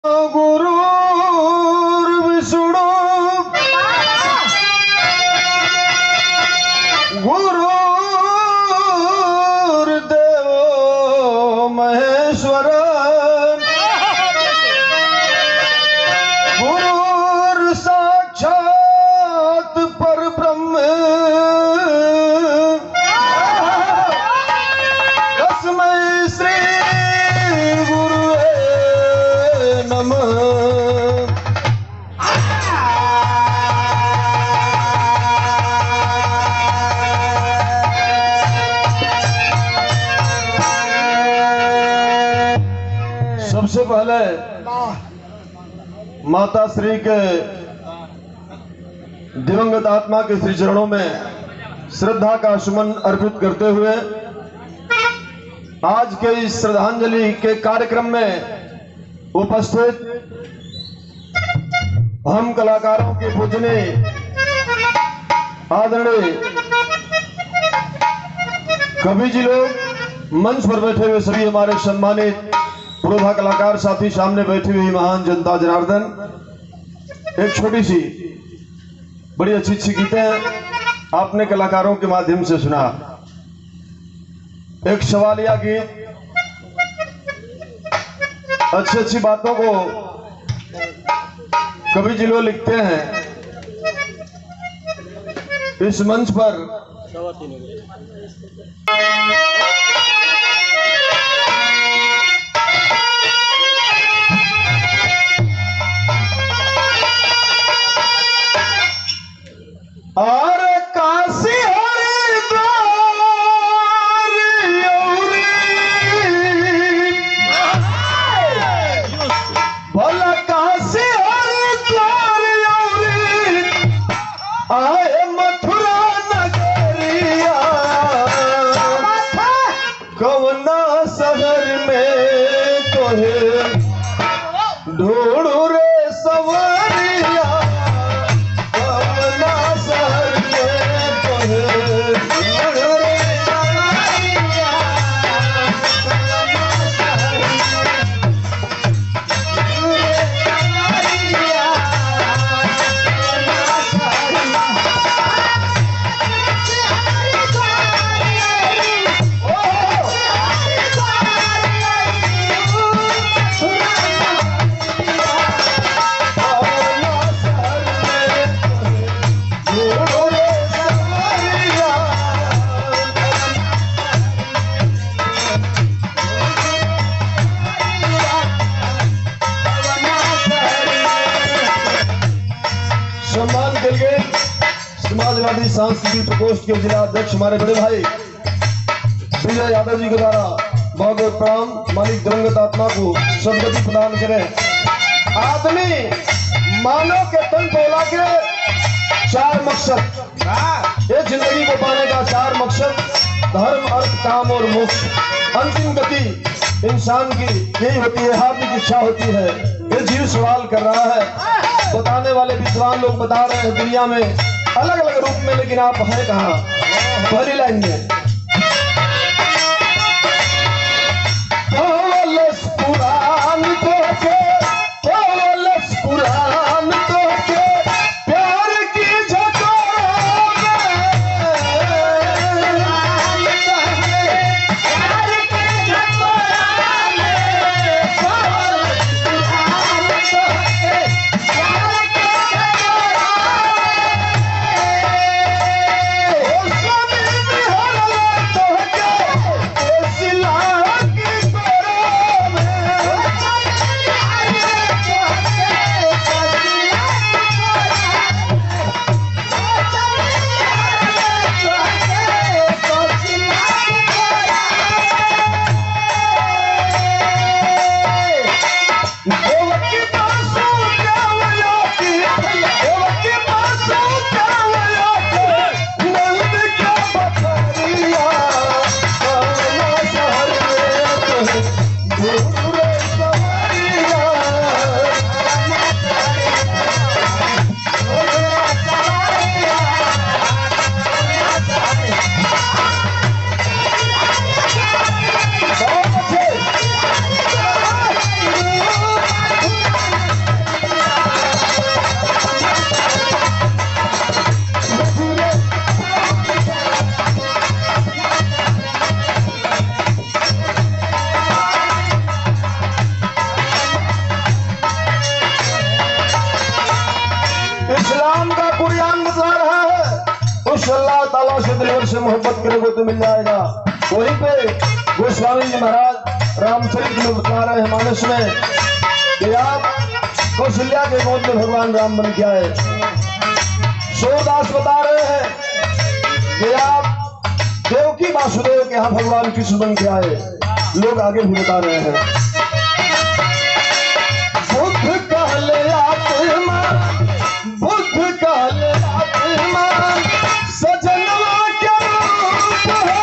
गुरुर्विष्णु गुरुर्देवो महेश्वर गुरुर्साक्षात् परब्रह्म तस्मै श्री गुरुवे नमः। सबसे पहले माता श्री के दिवंगत आत्मा के श्री चरणों में श्रद्धा का सुमन अर्पित करते हुए आज के इस श्रद्धांजलि के कार्यक्रम में उपस्थित हम कलाकारों के पूजने आदरणीय कवि जी लोग, मंच पर बैठे हुए सभी हमारे सम्मानित पुरोधा कलाकार साथी, सामने बैठी हुई महान जनता जनार्दन, एक छोटी सी बड़ी अच्छी गीतें आपने कलाकारों के माध्यम से सुना। एक सवालिया गीत, अच्छी बातों को कवि जी लोग लिखते हैं। इस मंच पर और काशी हरिद्वार भला काशी हरिद्वार आए मथुरा नगरिया, कवना शहर में तोहे ढूंढू रे सवरिया, सम्मान के लिए समाजवादी सांस्कृतिक प्रकोष्ठ के जिला अध्यक्ष हमारे बड़े भाई विजय यादव जी के द्वारा बहुत बहुत प्रणाम। मालिक दिवंगत आत्मा को सदगति प्रदान करें। आदमी मानव के तन पोला के चार मकसद, ये जिंदगी को पाने का चार मकसद, धर्म, अर्थ, काम और मोक्ष। अंतिम गति इंसान की यही होती है, हार्दिक इच्छा होती है। ये जीव सवाल कर रहा है। बताने वाले विद्वान लोग बता रहे हैं दुनिया में अलग अलग रूप में, लेकिन आप हैं कहाँ? पहली लाइन में पुराण तो के पुराण तो के प्यार की झकोर पुरियान बतला रहा है उस अल्लाह ताला से दिलवर से मोहब्बत करोगे तो मिल जाएगा। वहीं पे गोस्वामी जी महाराज रामचरित में बता रहे हैं मानस में कि आप कौशल्या के गोद में भगवान राम बन के आए। सूरदास बता रहे हैं कि आप देवकी वासुदेव के यहाँ भगवान कृष्ण बन के आए। लोग आगे भी बता रहे हैं बुद्ध कहले आत्मा, बुद्ध कहले आत्मा सजनवा के रूप है।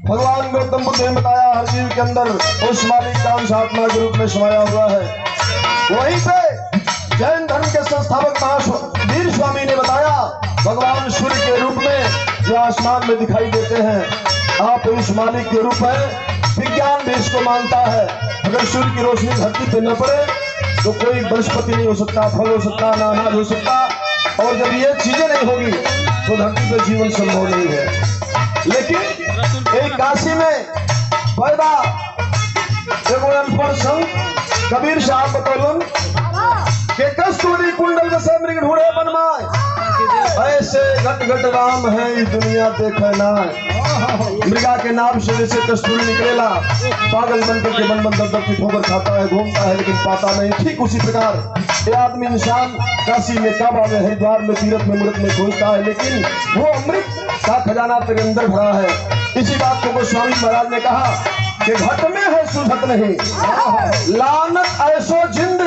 भगवान गौतम बुद्ध ने बताया हर जीव के अंदर उस मालिक का अंश आत्मा के रूप में समाया हुआ है। वहीं पे जैन धर्म के संस्थापक वीर स्वामी ने बताया भगवान सूर्य के रूप में जो आसमान में दिखाई देते हैं आप उस मालिक के रूप है। विज्ञान भी इसको मानता है अगर सूर्य की रोशनी धरती पे न पड़े तो कोई वनस्पति नहीं हो सकता, फल हो सकता, ना अनाज हो सकता, और जब ये चीजें नहीं होगी तो धरती पे जीवन संभव नहीं है। लेकिन एक काशी में पैदा एगो अनपढ़ संत कबीर साहब बतौलन के कस्तूरी कुंडल जैसे मृग ढूंढे बनमाए, ऐसे घट घट राम है इस दुनिया देखे ना। मृगा के नाम से जैसे कस्तूरी निकलेला, पागल बनकर के मन बंदर दर की ठोकर खाता है, घूमता है लेकिन पाता नहीं। ठीक उसी प्रकार ये आदमी इंसान काशी में, काबा में, हरिद्वार में, तीर्थ में, मूर्त में खोजता है लेकिन वो अमृत का खजाना तेरे अंदर भरा है। इसी बात को गोस्वामी महाराज ने कहा कि घट में है सुधत नहीं, लानत ऐसो जिंद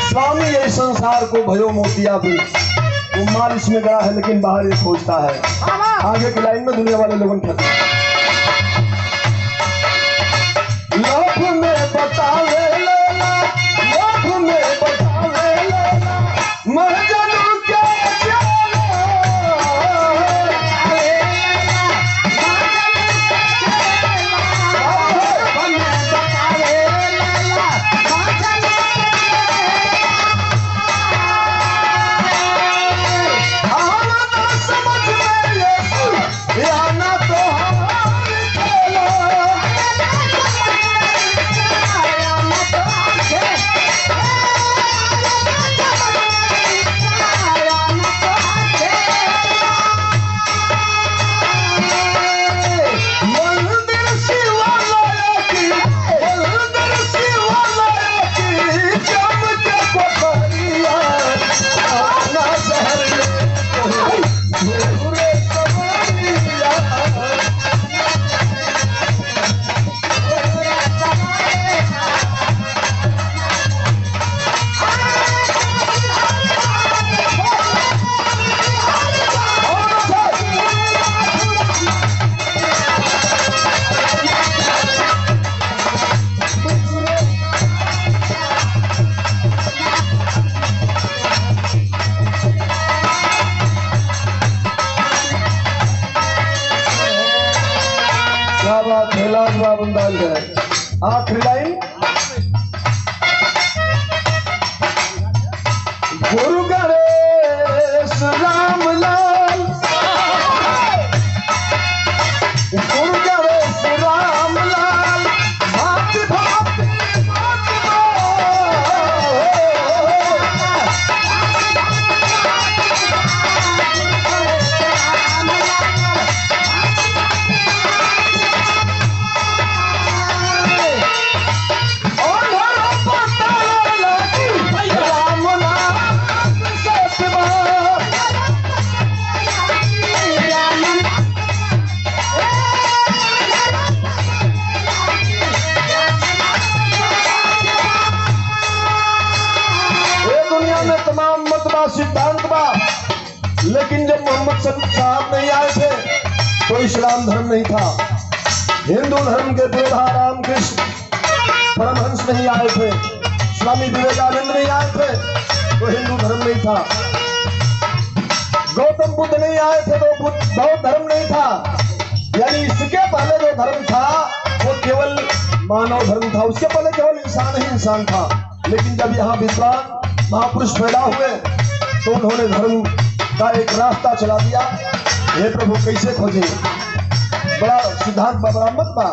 स्वामी ये संसार को भयो मोतिया भी। वो माल इसमें गड़ा है लेकिन बाहर ये खोजता है। आगे की लाइन में दुनिया वाले लोगों के लोभ में बतावे लेना, लोभ में बतावे लेना, मर जानू क्या आखिरी लाइन गुरु गणेश रामलाल, गुरु गणेश सिद्धांत बा, लेकिन जब मोहम्मद साहब नहीं आए थे तो इस्लाम धर्म नहीं था। हिंदू धर्म के पुरोधा रामकृष्ण परमहंस नहीं आए थे, स्वामी विवेकानंद नहीं आए थे तो हिंदू धर्म नहीं था। गौतम बुद्ध नहीं आए थे तो बौद्ध धर्म नहीं था। यानी इसके पहले जो धर्म था वो केवल मानव धर्म था, उसके पहले केवल इंसान ही इंसान था। लेकिन जब यहाँ विद्वान महापुरुष पैदा हुए तो उन्होंने धर्म का एक रास्ता चला दिया। हे प्रभु कैसे खोजे, बड़ा सिद्धांत बा, बड़ा मत बा,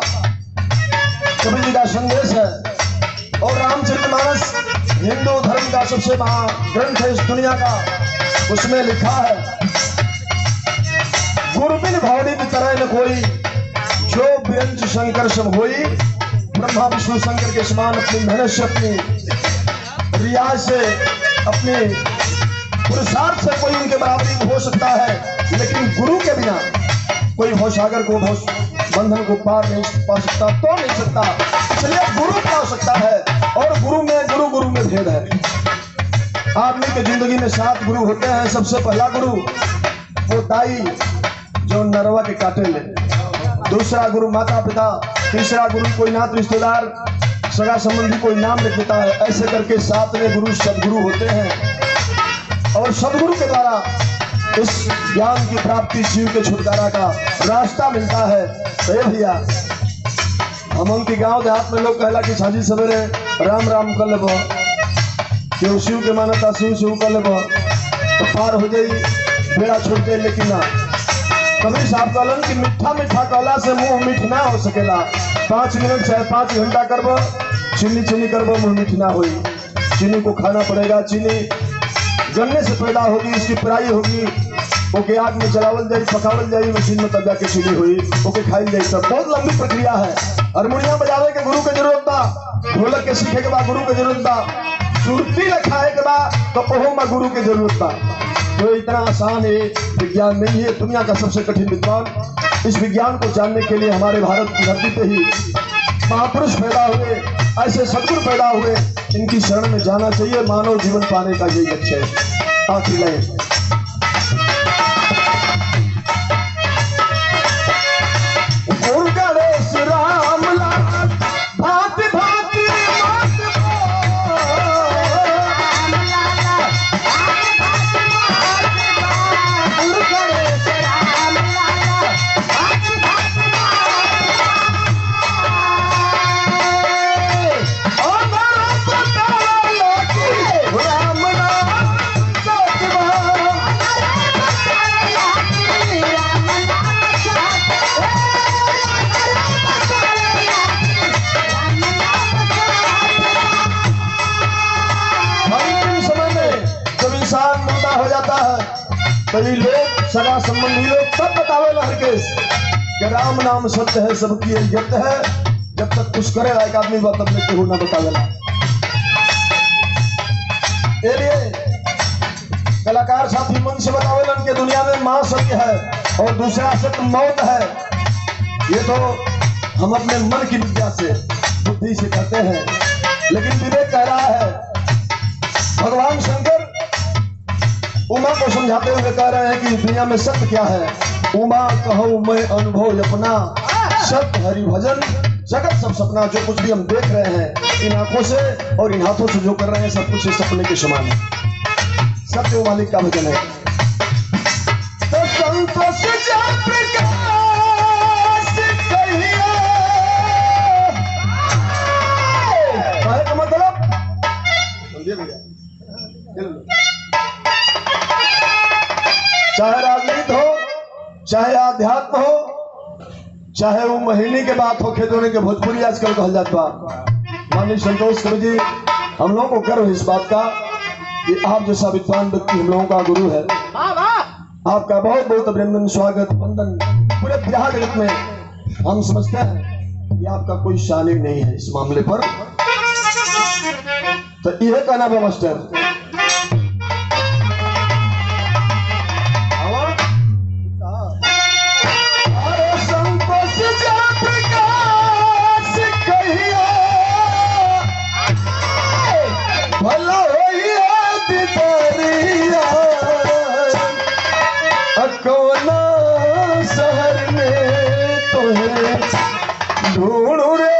कबीर जी का संदेश है। और रामचरितमानस हिंदू धर्म का सबसे महाग्रंथ है इस दुनिया का। उसमें लिखा है, गुरु बिन भौरी तरह न कोई, जो बिरंज शंकर सम होई। ब्रह्मा विष्णु शंकर के समान अपनी मेहनत से, अपनी रियाज से, अपने पुरुषार्थ से कोई उनके बराबरी हो सकता है, लेकिन गुरु के बिना कोई भवसागर को बंधन को पार नहीं पा सकता, तो नहीं सकता। इसलिए गुरु पा सकता है, और गुरु में भेद है। आदमी की जिंदगी में 7 गुरु होते हैं। सबसे पहला गुरु वो दाई जो नरवा के काटे ले, दूसरा गुरु माता पिता, तीसरा गुरु कोई नात रिश्तेदार सगा संबंधी कोई नाम लिख देता है। ऐसे करके 7वें गुरु सदगुरु होते हैं, और सदगुरु के द्वारा इस ज्ञान की प्राप्ति, शिव के छुटकारा का रास्ता मिलता है। तो भैया हम उनके गांव देहात में लोग कहला कि साझी सवेरे राम राम कर लेब, क्यों शिव के मानता शिव शिव कर लेब तो पार हो जाई, बेड़ा छूट जाए। लेकिन ना, कबीर साहब कहलन कि मीठा मीठा कहला से मुंह मीठ ना हो सकेला। 5 मिनट चाहे 5 घंटा करब, चीनी करब, मुंह मीठ ना होई। चीनी को खाना पड़ेगा। चीनी गन्ने से पैदा होगी, इसकी पेराई होगी, ओके आग में जलावल जाए, पकावल जाए, मशीन में तब जाके चीनी हुई, ओके खाई जाए। सब बहुत लंबी प्रक्रिया है। हारमोनियम बजावे के गुरु के जरूरत बा, ढोलक के सीखे के बाद गुरु के जरूरत बा, सुरती लिखाए के बाद तो पहो में गुरु की जरूरत बा। तो इतना आसान है विज्ञान नहीं है। दुनिया का सबसे कठिन विद्वान, इस विज्ञान को जानने के लिए हमारे भारत की धरती पे ही महापुरुष पैदा हुए, ऐसे सदगुरु पैदा हुए। इनकी शरण में जाना चाहिए। मानव जीवन पाने का यही लक्ष्य है। आखिरी लाइन, गुरु गणेश राम लाल भांति भांति हो जाता है। कई लोग सगा संबंधी लोग तब बतावे हरकेश कि राम नाम सत्य है, सबकी इज्जत है। जब तक कुछ करे एक आदमी बात तब तक केहू ना बतावेला। लिए कलाकार साथी मन से बतावेलन कि दुनिया में मां सत्य है और दूसरा सत्य मौत है। ये तो हम अपने मन की विद्या से, बुद्धि से कहते हैं, लेकिन विवेक कह रहा है, भगवान शंकर उमा को समझाते हुए कह रहे हैं कि दुनिया में सत्य क्या है। उमा कहो मैं अनुभव अपना, सत्य हरि भजन जगत सब सपना। जो कुछ भी हम देख रहे हैं इन आंखों से और इन हाथों से जो कर रहे हैं, सब कुछ इस सपने के समान है। सत्य वो मालिक का भजन है। तो संतोष का मतलब समझिए भैया, चाहे राजनीति हो, चाहे आध्यात्म हो, चाहे वो महीने के बात हो, खेतों के भोजपुरी आजकल कहल जाता। माननीय संतोष कवि जी, हम लोगों को गर्व है इस बात का कि आप जैसा विद्वान व्यक्ति हम लोगों का गुरु है। आपका बहुत बहुत अभिनंदन, स्वागत, वंदन। पूरे बिहार जगत में हम समझते हैं कि आपका कोई शालिक नहीं है इस मामले पर। तो यह कहना है मास्टर, भला हो शहर में तो है ढूंढू रे